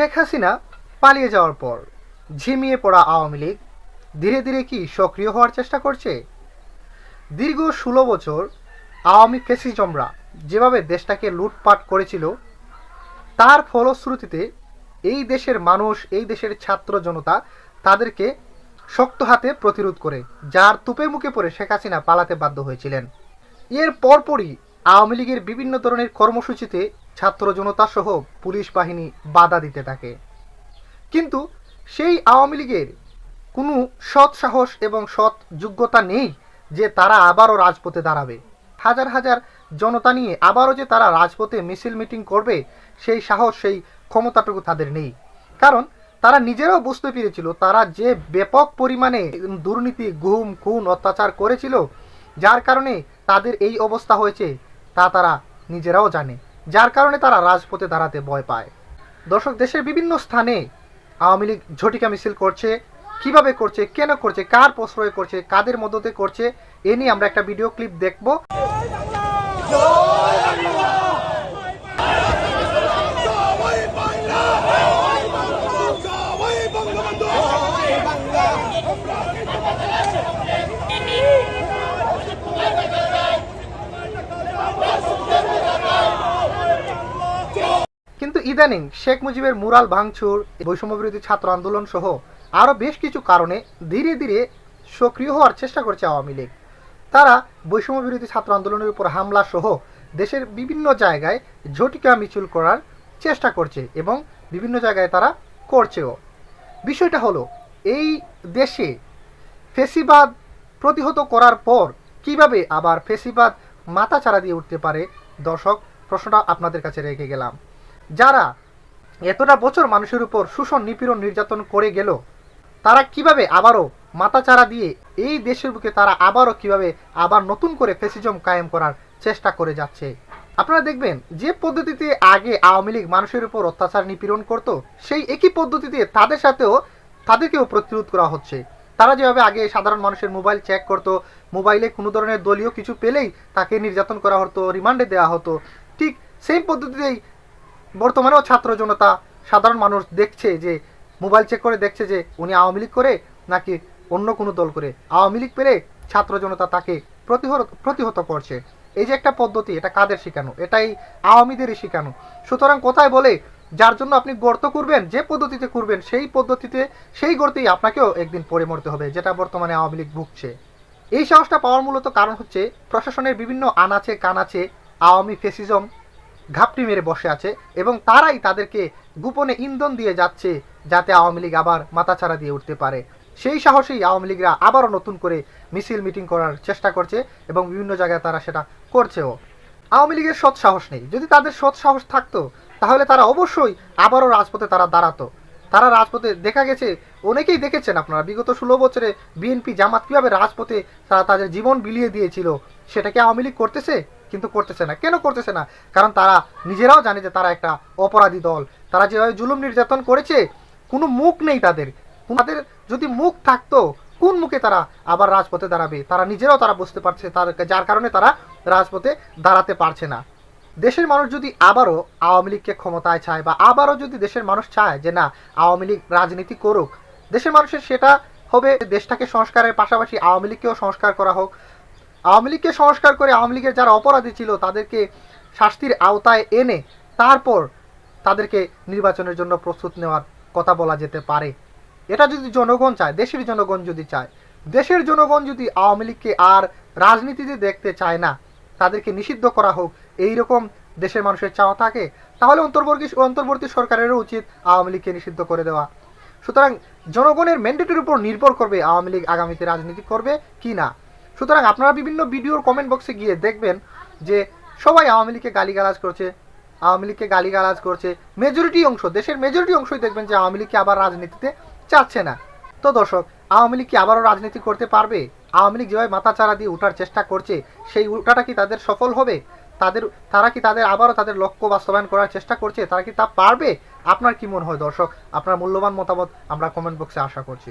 শেখ হাসিনা পালিয়ে যাওয়ার পর ঝিমিয়ে পড়া আওয়ামী লীগ ধীরে ধীরে কি সক্রিয় হওয়ার চেষ্টা করছে? দীর্ঘ ১৬ বছর আওয়ামী ফ্যাসিজমরা যেভাবে দেশটাকে লুটপাট করেছিল, তার ফলশ্রুতিতে এই দেশের মানুষ, এই দেশের ছাত্র জনতা তাদেরকে শক্ত হাতে প্রতিরোধ করে, যার তুপে মুখে পড়ে শেখ হাসিনা পালাতে বাধ্য হয়েছিলেন। এর পরপরই আওয়ামী লীগের বিভিন্ন ধরনের কর্মসূচিতে ছাত্র জনতা সহ পুলিশ বাহিনী বাধা দিতে থাকে। কিন্তু সেই আওয়ামী লীগের কোনো সৎ সাহস এবং সৎ যোগ্যতা নেই যে তারা আবারও রাজপথে দাঁড়াবে। হাজার হাজার জনতা নিয়ে আবারও যে তারা রাজপথে মিছিল মিটিং করবে, সেই সাহস, সেই ক্ষমতাটুকু তাদের নেই। কারণ তারা নিজেরাও বুঝতে পেরেছিল তারা যে ব্যাপক পরিমাণে দুর্নীতি, গুম, খুন, অত্যাচার করেছিল, যার কারণে তাদের এই অবস্থা হয়েছে, তা তারা নিজেরাও জানে, যার কারণে তারা রাজপথে দাঁড়াতে ভয় পায়। দর্শক, দেশের বিভিন্ন স্থানে আওয়ামী লীগ ঝটিকা মিছিল করছে। কিভাবে করছে, কেন করছে, কার প্রশ্রয় করছে, কাদের মদতে করছে, এ নিয়ে আমরা একটা ভিডিও ক্লিপ দেখব। কিন্তু ইদানিং শেখ মুজিবের মুরাল ভাঙচুর, বৈষম্য বিরোধী ছাত্র আন্দোলন সহ আরও বেশ কিছু কারণে ধীরে ধীরে সক্রিয় হওয়ার চেষ্টা করছে আওয়ামী লীগ। তারা বৈষম্য বিরোধী ছাত্র আন্দোলনের উপর হামলা সহ দেশের বিভিন্ন জায়গায় ঝটিকা মিছিল করার চেষ্টা করছে এবং বিভিন্ন জায়গায় তারা করছেও। বিষয়টা হলো, এই দেশে ফ্যাসিবাদ প্রতিহত করার পর কিভাবে আবার ফ্যাসিবাদ মাথাচাড়া দিয়ে উঠতে পারে? দর্শক, প্রশ্নটা আপনাদের কাছে রেখে গেলাম। যারা এতটা বছর মানুষের উপর শোষণ, নিপীড়ন, নির্যাতন করে গেল, তারা কিভাবে আবারও মাথাচাড়া দিয়ে এই দেশের বুকে তারা আবারও কিভাবে আবার নতুন করে ফ্যাসিজম কায়েম করার চেষ্টা করে যাচ্ছে। আপনারা দেখবেন যে পদ্ধতিতে আগে আওয়ামী লীগ মানুষের উপর অত্যাচার, নিপীড়ন করত, সেই একই পদ্ধতিতে তাদেরকেও প্রতিরোধ করা হচ্ছে। তারা যেভাবে আগে সাধারণ মানুষের মোবাইল চেক করত, মোবাইলে কোনো ধরনের দলীয় কিছু পেলেই তাকে নির্যাতন করা হতো, রিমান্ডে দেওয়া হতো, ঠিক সেই পদ্ধতিতেই বর্তমানেও ছাত্র জনতা, সাধারণ মানুষ দেখছে যে মোবাইল চেক করে দেখছে যে উনি আওয়ামী লীগ করে নাকি অন্য কোনো দল করে। আওয়ামী লীগ পেলে ছাত্র জনতা তাকে প্রতিহত করছে। এই যে একটা পদ্ধতি, এটা কাদের শেখানো? এটাই আওয়ামীদেরই শেখানো। সুতরাং কোথায় বলে, যার জন্য আপনি গর্ত করবেন, যে পদ্ধতিতে করবেন সেই গর্তেই আপনাকেও একদিন পড়ে মরতে হবে, যেটা বর্তমানে আওয়ামী লীগ ভুগছে। এই সাহসটা পাওয়ার মূলত কারণ হচ্ছে প্রশাসনের বিভিন্ন আনাচে কানাচে আওয়ামী ফ্যাসিজম ঘাপটি মেরে বসে আছে এবং তারাই তাদেরকে গোপনে ইন্ধন দিয়ে যাচ্ছে যাতে আওয়ামী লীগ আবার মাথাচাড়া দিয়ে উঠতে পারে। সেই সাহসেই আওয়ামী লীগরা আবারও নতুন করে মিছিল মিটিং করার চেষ্টা করছে এবং বিভিন্ন জায়গায় তারা সেটা করছেও। আওয়ামী লীগের সৎ সাহস নেই। যদি তাদের সৎ সাহস থাকতো তাহলে তারা অবশ্যই আবারও রাজপথে তারা দাঁড়াতো। তারা রাজপথে দেখা গেছে, অনেকেই দেখেছেন আপনারা, বিগত 16 বছরে বিএনপি, জামাত কীভাবে রাজপথে তারা তাদের জীবন বিলিয়ে দিয়েছিল। সেটাকে আওয়ামী লীগ করতেছে? কিন্তু করতেছে না। কেন করতেছে না? কারণ তারা নিজেরাও জানে যে তারা একটা অপরাধী দল। তারা যেভাবে জুলুম নির্যাতন করেছে, কোনো মুখ নেই তাদের। যদি মুখ থাকতো, কোন মুখে তারা আবার রাজপথে দাঁড়াবে? তারা নিজেরাও তারা বুঝতে পারছে, যার কারণে তারা রাজপথে দাঁড়াতে পারছে না। দেশের মানুষ যদি আবারও আওয়ামী লীগকে ক্ষমতায় চায়, বা আবারও যদি দেশের মানুষ চায় যে না, আওয়ামী লীগ রাজনীতি করুক, দেশের মানুষের সেটা হবে দেশটাকে সংস্কারের পাশাপাশি আওয়ামী লীগকেও সংস্কার করা হোক। আওয়ামী লীগকে সংস্কার করে আওয়ামী লীগের যারা অপরাধী ছিল তাদেরকে শাস্তির আওতায় এনে তারপর তাদেরকে নির্বাচনের জন্য প্রস্তুত নেওয়ার কথা বলা যেতে পারে। এটা যদি জনগণ চায়, দেশের জনগণ যদি চায়, দেশের জনগণ যদি আওয়ামী লীগকে আর রাজনীতিতে দেখতে চায় না, তাদেরকে নিষিদ্ধ করা হোক, এইরকম দেশের মানুষের চাওয়া থাকে, তাহলে অন্তর্বর্তী সরকারেরও উচিত আওয়ামী লীগকে নিষিদ্ধ করে দেওয়া। সুতরাং জনগণের ম্যান্ডেটের উপর নির্ভর করবে আওয়ামী লীগ আগামীতে রাজনীতি করবে কি না। সুতরাং আপনারা বিভিন্ন ভিডিওর কমেন্ট বক্সে গিয়ে দেখবেন যে সবাই আওয়ামী লীগকে গালিগালাজ করছে। দেশের মেজরিটি অংশই দেখবেন যে আওয়ামী লীগকে আবার রাজনীতিতে চাচ্ছে না। তো দর্শক, আওয়ামী লীগ কি আবারও রাজনীতি করতে পারবে? আওয়ামী লীগ যেভাবে মাথাচাড়া দিয়ে উঠার চেষ্টা করছে, সেই উঠাটা কি তাদের সফল হবে? তারা কি আবারও তাদের লক্ষ্য বাস্তবায়ন করার চেষ্টা করছে? তারা কি তা পারবে? আপনার কি মনে হয় দর্শক? আপনার মূল্যবান মতামত আমরা কমেন্ট বক্সে আশা করছি।